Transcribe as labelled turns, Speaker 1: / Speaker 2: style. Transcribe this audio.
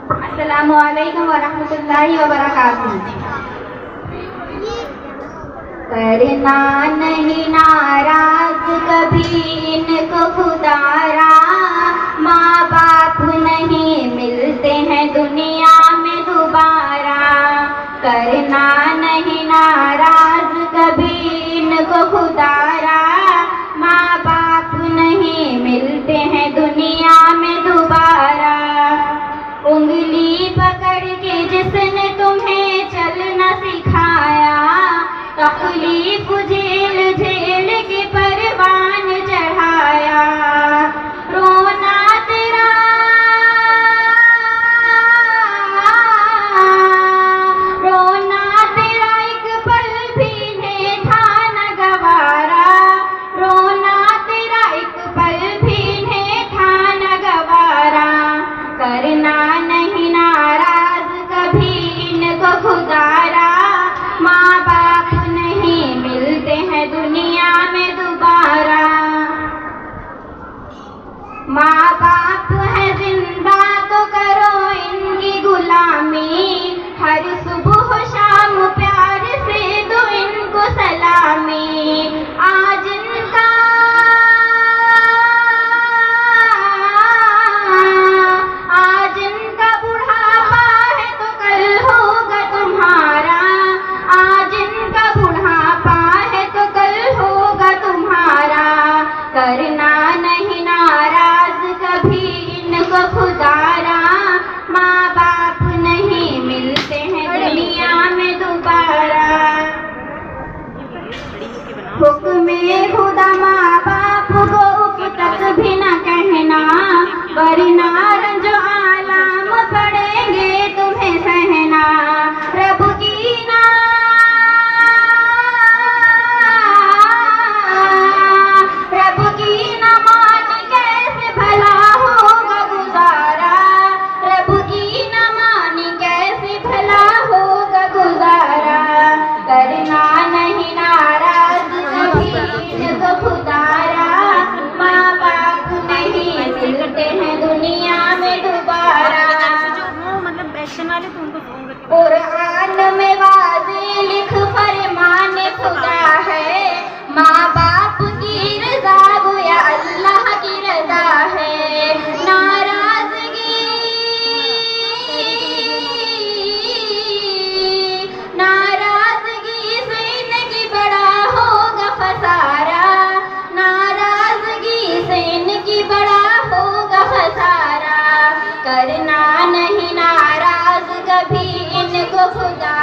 Speaker 1: अस्सलामु अलैकुम वरहमतुल्लाहि वबरकातुहू। करना नहीं नाराज कभी इनको खुदारा, माँ बाप नहीं मिलते हैं दुनिया में दोबारा। करना नहीं नाराज कभी इनको खुदारा, माँ बाप नहीं मिलते हैं दुनिया में दोबारा। उंगली पकड़ के जिसने तुम्हें चलना सिखाया, तकलीफ झेल झेल के परवान चढ़ाया। रोना तेरा एक पल भी नहीं था न गवारा। रोना तेरा एक पल भी नहीं था न गवारा। करना नहीं नाराज कभी इनको खुदारा, माँ बाप नहीं मिलते हैं दुनिया में दोबारा। माँ बाप है जिंदा तो करो इनकी गुलामी, हर सुबह शाम प्यार से दो इनको सलामी। आज इनका बुढ़ापा है तो कल होगा तुम्हारा। आज इनका बुढ़ापा है तो कल होगा तुम्हारा। करना नहीं नाराज कभी इनको खुदारा, माँ बाप नहीं मिलते हैं दुनिया में दोबारा। हुक्मे खुदा माँ बाप को उफ तक भी न कहना, वरना जो आलाम पड़ेंगे तुम्हें सहना। रब की ना मानी कैसे भला होगा गुजारा। रब की ना मानी कैसे भला होगा गुजारा। करना नहीं नाराज कभी इनको खुदारा, माँ बाप नहीं मिलते हैं दुनिया में दोबारा। कुरान में वाज़े लिख फरमाने खुदा है, माँ बाप की रज़ा गोया अल्लाह की रज़ा है। नाराज़गी से इनकी बड़ा होगा खसारा। नाराज़गी से इनकी बड़ा होगा खसारा। करना नहीं नाराज कभी इनको खुदा